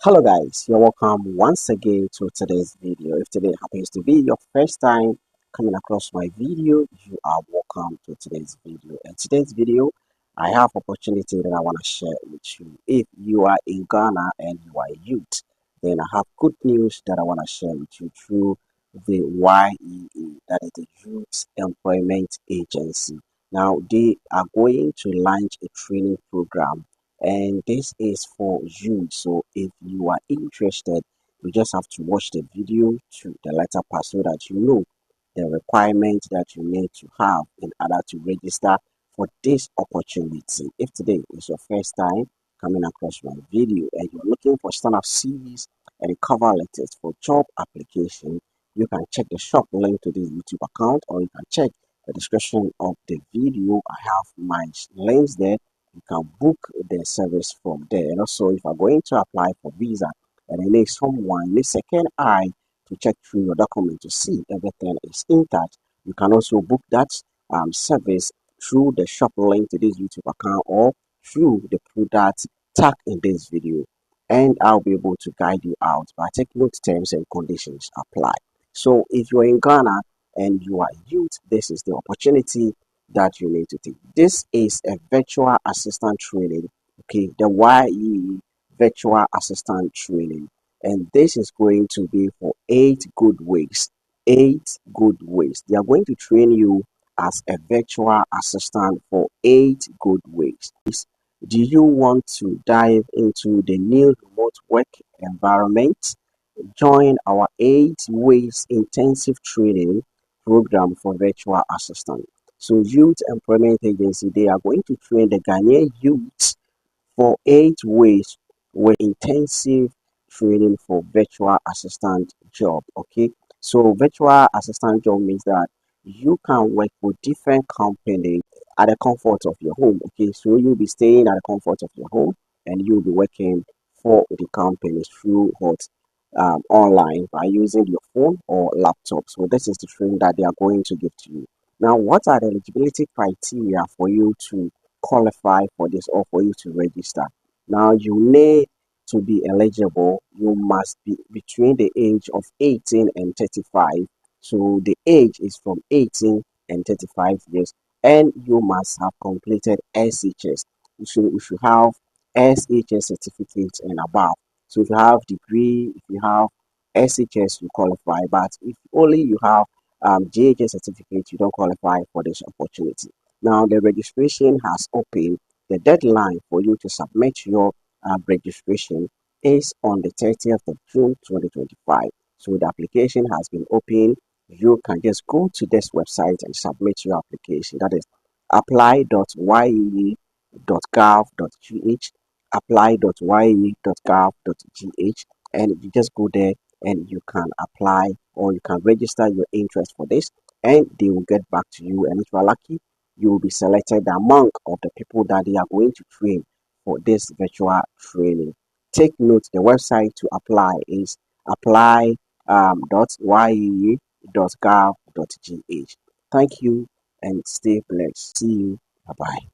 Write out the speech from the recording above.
Hello guys, you're welcome once again to today's video. If today happens to be your first time coming across my video, you are welcome to today's video. And today's video, I have opportunity that I want to share with you. If you are in Ghana and you are a youth, then I have good news that I want to share with you through the YEA, that is the Youth Employment Agency. Now they are going to launch a training program and this is for you. So if you are interested, you just have to watch the video to the latter part so that you know the requirements that you need to have in order to register for this opportunity. If today is your first time coming across my video and you're looking for stand-up CVs and cover letters for job application, you can check the shop link to this YouTube account, or you can check the description of the video. I have my links there. You can book the service from there. And also, if you're going to apply for visa and you need someone, need second eye to check through your document to see everything is intact, you can also book that service through the shop link to this YouTube account or through the product tag in this video. And I'll be able to guide you out by taking note terms and conditions apply. So if you're in Ghana and you are youth, this is the opportunity that you need to take. This is a virtual assistant training, okay, the YE virtual assistant training, and this is going to be for 8 good weeks. 8 good weeks. They are going to train you as a virtual assistant for 8 good weeks. Do you want to dive into the new remote work environment? Join our 8 weeks intensive training program for virtual assistant. So, Youth Employment Agency, they are going to train the Ghanaian youth for 8 weeks with intensive training for virtual assistant job. Okay, so virtual assistant job means that you can work with different companies at the comfort of your home. Okay, so you'll be staying at the comfort of your home and you'll be working for the companies through what online by using your phone or laptop. So this is the training that they are going to give to you. Now, what are the eligibility criteria for you to qualify for this or for you to register? Now, you need to be eligible. You must be between the age of 18 and 35. So the age is from 18 and 35 years, and you must have completed SHS. You should have SHS certificate and above. So if you have degree, if you have SHS, you qualify. But if only you have JHS certificate, you don't qualify for this opportunity. Now the registration has opened. The deadline for you to submit your registration is on the 30th of June 2025. So the application has been opened. You can just go to this website and submit your application. That is apply.ye.gov.gh, apply.ye.gov.gh, and you just go there and you can apply or you can register your interest for this, and they will get back to you. And if you are lucky, you will be selected among of the people that they are going to train for this virtual training. Take note, the website to apply is apply.ye.gov.gh. Thank you and stay blessed. See you. Bye bye.